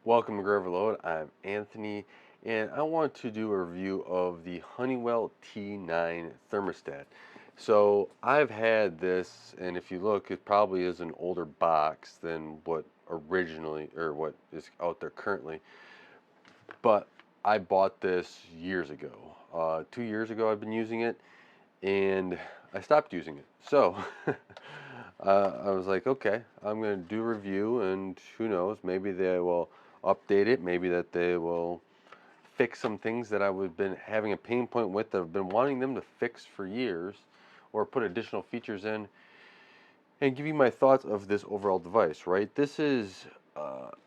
Welcome to Grover Load. I'm Anthony, and I want to do a review of the Honeywell T9 thermostat. So I've had this, and if you look, it probably is an older box than what originally or what is out there currently. But I bought this years ago. 2 years ago, I've been using it, and I stopped using it. So I was like, okay, I'm going to do a review, and who knows, maybe they will update it, maybe that they will fix some things that I've been having a pain point with that I've been wanting them to fix for years, or put additional features in, and give you my thoughts of this overall device. Right, this is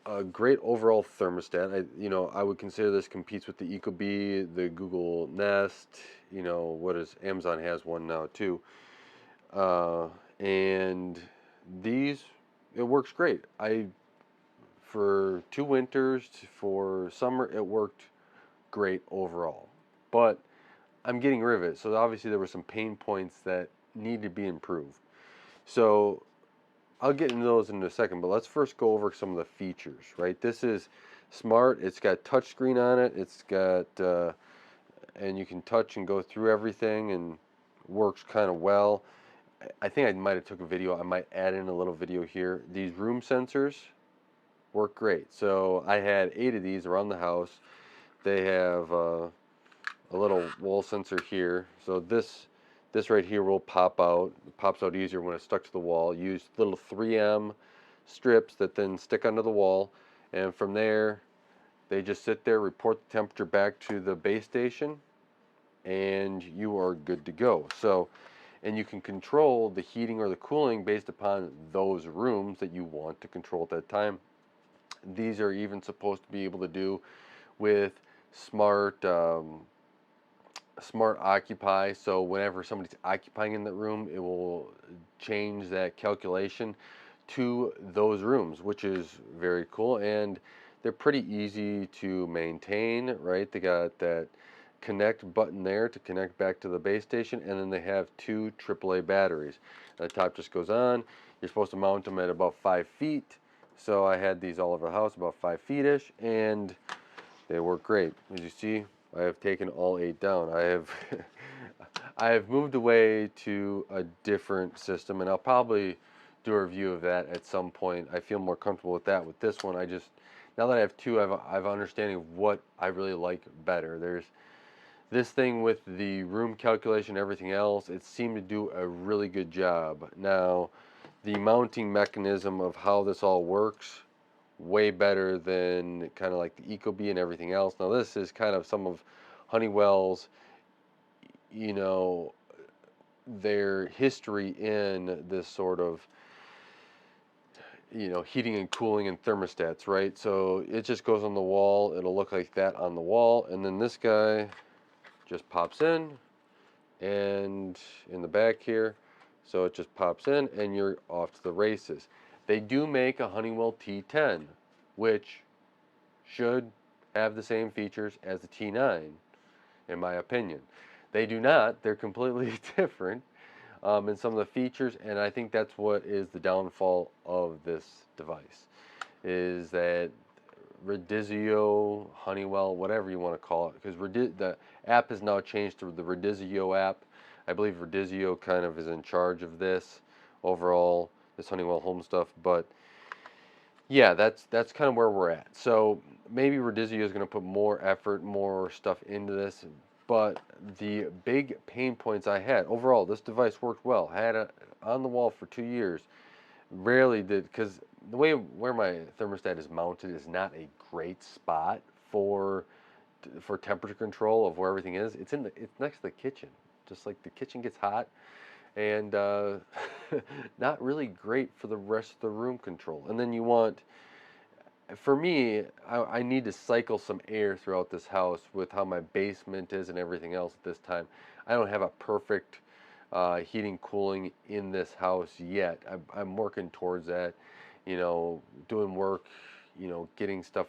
a great overall thermostat. I would consider this competes with the Ecobee, the Google Nest. What is Amazon has one now too, and these it works great. I For 2 winters, for summer, it worked great overall. But I'm getting rid of it, so obviously there were some pain points that need to be improved. So I'll get into those in a second, but let's first go over some of the features. Right, this is smart. It's got touchscreen on it. It's got and you can touch and go through everything, and works kind of well. I think I might have took a video. I might add in a little video here. These room sensors work great. So I had 8 of these around the house. They have a little wall sensor here. So this right here will pop out. It pops out easier when it's stuck to the wall. Use little 3M strips that then stick onto the wall, and from there they just sit there, report the temperature back to the base station, and you are good to go. So, and you can control the heating or the cooling based upon those rooms that you want to control at that time. These are even supposed to be able to do with smart occupy. So whenever somebody's occupying in that room, it will change that calculation to those rooms, which is very cool. And they're pretty easy to maintain, right? They got that connect button there to connect back to the base station, and then they have 2 AAA batteries. The top just goes on. You're supposed to mount them at about 5 feet. So I had these all over the house, about 5 feet-ish, and they work great. As you see, I have taken all 8 down. I have I have moved away to a different system, and I'll probably do a review of that at some point. I feel more comfortable with that. With this one, now that I have 2, I have an understanding of what I really like better. There's this thing with the room calculation, everything else. It seemed to do a really good job. Now, the mounting mechanism of how this all works, way better than kind of like the Ecobee and everything else. Now, this is kind of some of Honeywell's, you know, their history in this sort of, heating and cooling and thermostats, right? So it just goes on the wall. It'll look like that on the wall. And then this guy just pops in, and in the back here. So it just pops in, and you're off to the races. They do make a Honeywell T10, which should have the same features as the T9, in my opinion. They do not. They're completely different in some of the features, and I think that's what is the downfall of this device, is that Redizio, Honeywell, whatever you want to call it, because the app has now changed to the Redizio app. I believe Redizio kind of is in charge of this overall, this Honeywell Home stuff. But yeah, that's kind of where we're at. So maybe Redizio is going to put more effort, more stuff into this. But the big pain points I had overall, this device worked well. Had it on the wall for 2 years. Rarely did, because the way where my thermostat is mounted is not a great spot for temperature control of where everything is. It's next to the kitchen, just like the kitchen gets hot, and not really great for the rest of the room control. And then for me, I need to cycle some air throughout this house with how my basement is and everything else at this time. I don't have a perfect heating, cooling in this house yet. I'm working towards that, doing work, getting stuff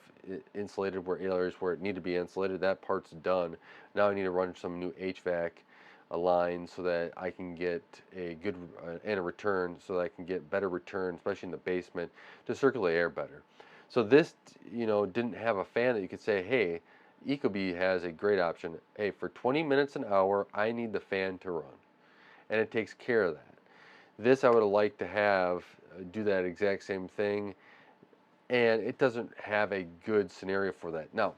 insulated where areas where it need to be insulated. That part's done. Now I need to run some new HVAC line so that I can get a good and a return, so that I can get better return, especially in the basement, to circulate air better. So this, didn't have a fan that you could say, hey, Ecobee has a great option. Hey, for 20 minutes an hour, I need the fan to run. And it takes care of that. This I would have liked to have do that exact same thing, and it doesn't have a good scenario for that. Now,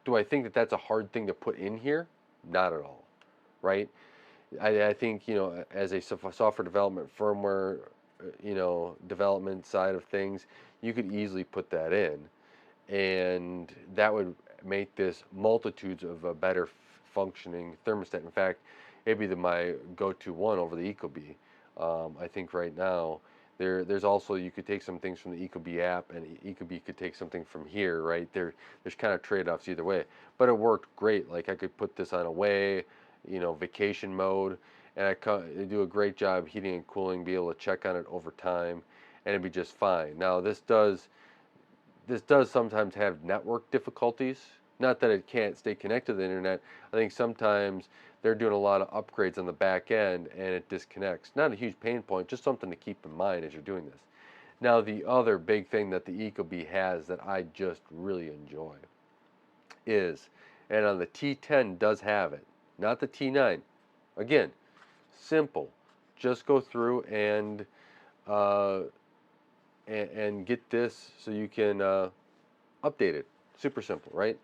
do I think that that's a hard thing to put in here? Not at all, right? I think, as a software development firmware, development side of things, you could easily put that in, and that would make this multitudes of a better functioning thermostat. In fact, it'd be my go-to one over the Ecobee. I think right now there's also, you could take some things from the Ecobee app, and Ecobee could take something from here, right? There's kind of trade-offs either way, but it worked great. Like I could put this on away, vacation mode, and it'd do a great job heating and cooling, be able to check on it over time, and it'd be just fine. Now this does sometimes have network difficulties. Not that it can't stay connected to the internet. I think sometimes they're doing a lot of upgrades on the back end and it disconnects. Not a huge pain point, just something to keep in mind as you're doing this. Now, the other big thing that the Ecobee has that I just really enjoy is, and on the T10 does have it, not the T9. Again, simple. Just go through uh, and get this so you can update it. Super simple, right?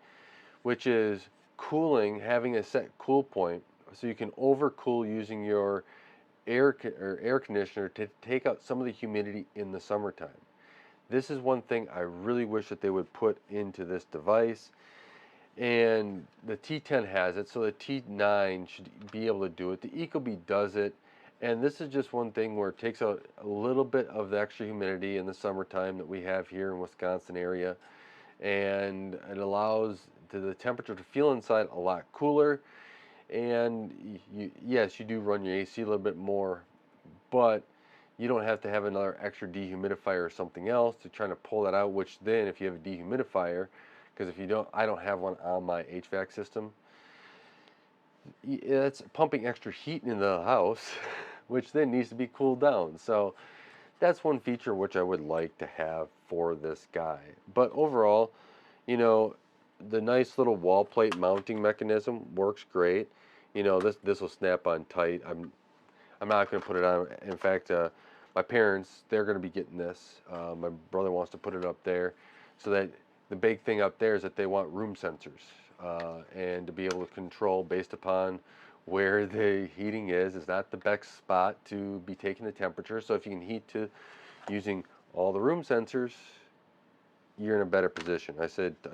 Which is cooling, having a set cool point so you can overcool using your air conditioner to take out some of the humidity in the summertime. This is one thing I really wish that they would put into this device, and the T10 has it, so the T9 should be able to do it. The Ecobee does it, and this is just one thing where it takes out a little bit of the extra humidity in the summertime that we have here in Wisconsin area, and it allows the temperature to feel inside a lot cooler. And yes, you do run your AC a little bit more, but you don't have to have another extra dehumidifier or something else to try to pull that out. Which then, if you have a dehumidifier, because if you don't, I don't have one on my HVAC system, it's pumping extra heat into the house, which then needs to be cooled down. So that's one feature which I would like to have for this guy. But overall, you know, the nice little wall plate mounting mechanism works great. This will snap on tight. I'm not going to put it on. In fact, my parents, they're going to be getting this. My brother wants to put it up there, so that the big thing up there is that they want room sensors, and to be able to control based upon where the heating is. It's not the best spot to be taking the temperature. So if you can heat to using all the room sensors, you're in a better position. I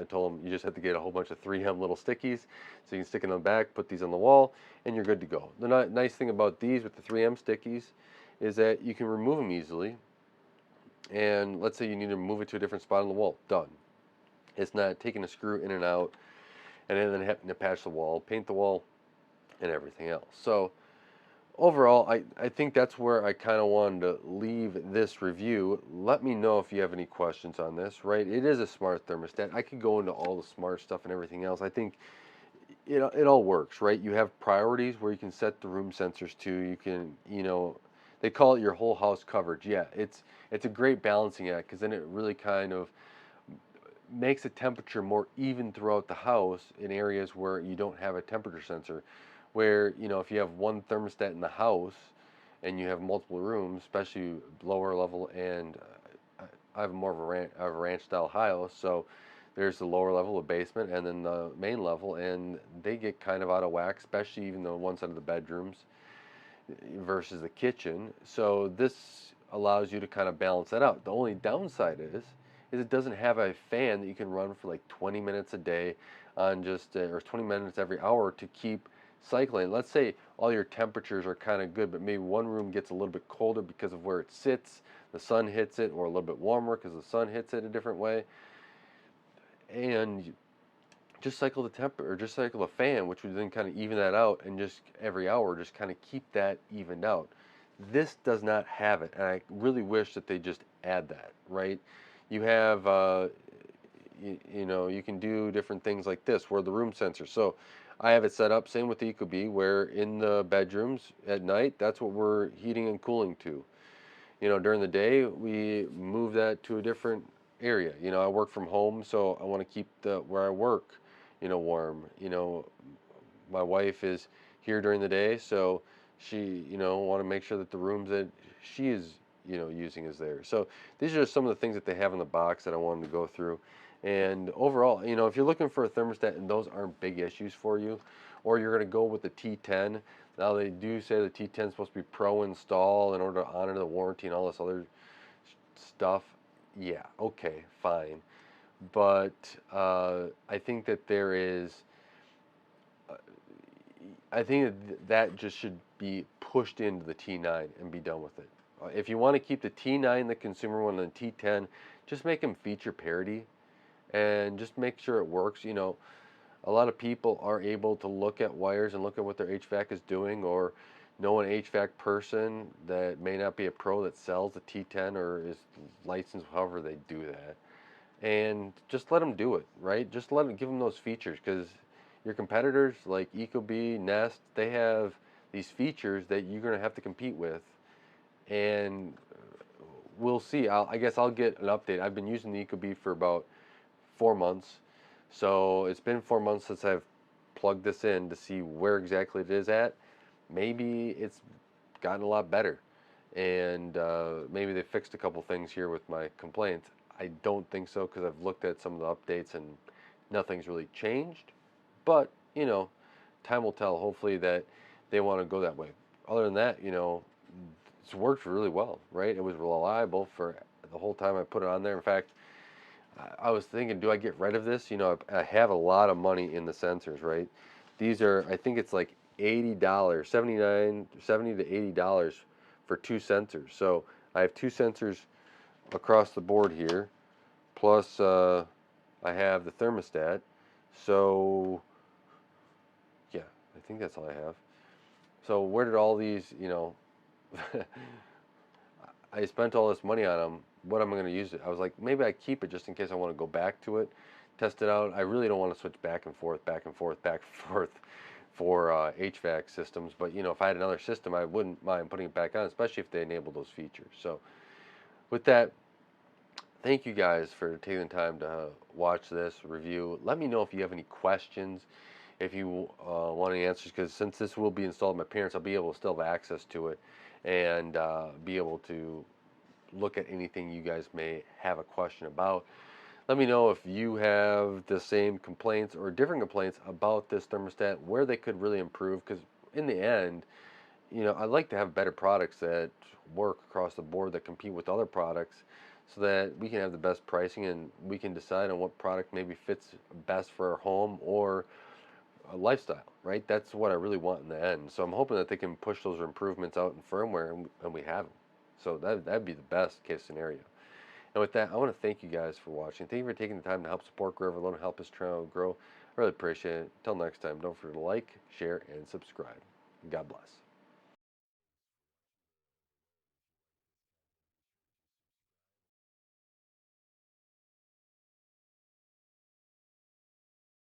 told them you just have to get a whole bunch of 3M little stickies, so you can stick it on the back, put these on the wall, and you're good to go. The nice thing about these with the 3M stickies is that you can remove them easily. And let's say you need to move it to a different spot on the wall. Done. It's not taking a screw in and out, and then having to patch the wall, paint the wall, and everything else. So overall, I think that's where I kind of wanted to leave this review. Let me know if you have any questions on this, right? It is a smart thermostat. I could go into all the smart stuff and everything else. I think it all works, right? You have priorities where you can set the room sensors to. You can, they call it your whole house coverage. Yeah, it's a great balancing act, because then it really kind of makes the temperature more even throughout the house in areas where you don't have a temperature sensor. Where, if you have one thermostat in the house and you have multiple rooms, especially lower level, and I have more of a ranch style house, so there's the lower level, the basement, and then the main level, and they get kind of out of whack, especially even the one side of the bedrooms versus the kitchen. So this allows you to kind of balance that out. The only downside is it doesn't have a fan that you can run for like 20 minutes a day on or 20 minutes every hour to keep cycling. Let's say all your temperatures are kind of good, but maybe one room gets a little bit colder because of where it sits, the sun hits it, or a little bit warmer because the sun hits it a different way. And just cycle the temperature, or just cycle the fan, which would then kind of even that out, and just every hour just kind of keep that evened out. This does not have it, and I really wish that they just add that, right? You have, you can do different things like this, where the room sensor. So I have it set up, same with the Ecobee, where in the bedrooms at night, that's what we're heating and cooling to. During the day, we move that to a different area. You know, I work from home, so I want to keep the where I work, you know, warm. You know, my wife is here during the day, so she, you know, want to make sure that the rooms that she is, you know, using is there. So these are just some of the things that they have in the box that I wanted to go through. And overall, you know, if you're looking for a thermostat and those aren't big issues for you, or you're going to go with the T10, now they do say the T10 is supposed to be pro install in order to honor the warranty and all this other stuff. Yeah, okay, fine. But I think that there is I think that just should be pushed into the T9 and be done with it. If you want to keep the T9, the consumer one, and the T10, just make them feature parity and just make sure it works. You know, a lot of people are able to look at wires and look at what their HVAC is doing, or know an HVAC person that may not be a pro that sells the T10 or is licensed, however they do that, and just let them do it, right? Just let them give them those features because your competitors like Ecobee, Nest, they have these features that you're going to have to compete with, and we'll see. I guess I'll get an update. I've been using the Ecobee for about 4 months, so it's been 4 months since I've plugged this in to see where exactly it is at. Maybe it's gotten a lot better, and maybe they fixed a couple things here with my complaints. I don't think so because I've looked at some of the updates and nothing's really changed. But, you know, time will tell. Hopefully that they want to go that way. Other than that, you know, it's worked really well, right? It was reliable for the whole time I put it on there. In fact, I was thinking, do I get rid of this? You know, I have a lot of money in the sensors, right? These are, I think it's like $80, 79, 70 to $80 for two sensors. So I have two sensors across the board here, plus I have the thermostat. So yeah, I think that's all I have. So where did all these, you know, I spent all this money on them. What am I going to use it? I was like, maybe I keep it just in case I want to go back to it, test it out. I really don't want to switch back and forth, back and forth, back and forth for HVAC systems. But you know, if I had another system, I wouldn't mind putting it back on, especially if they enable those features. So with that, thank you guys for taking the time to watch this review. Let me know if you have any questions, if you want any answers, because since this will be installed at my parents, I'll be able to still have access to it and be able to look at anything you guys may have a question about. Let me know if you have the same complaints or different complaints about this thermostat, where they could really improve, because in the end, you know, I'd like to have better products that work across the board that compete with other products so that we can have the best pricing and we can decide on what product maybe fits best for our home or a lifestyle, right? That's what I really want in the end. So I'm hoping that they can push those improvements out in firmware and we have them. So that'd be the best case scenario. And with that, I want to thank you guys for watching. Thank you for taking the time to help support Grow Everlone and help us try to grow. I really appreciate it. Until next time, don't forget to like, share, and subscribe. God bless.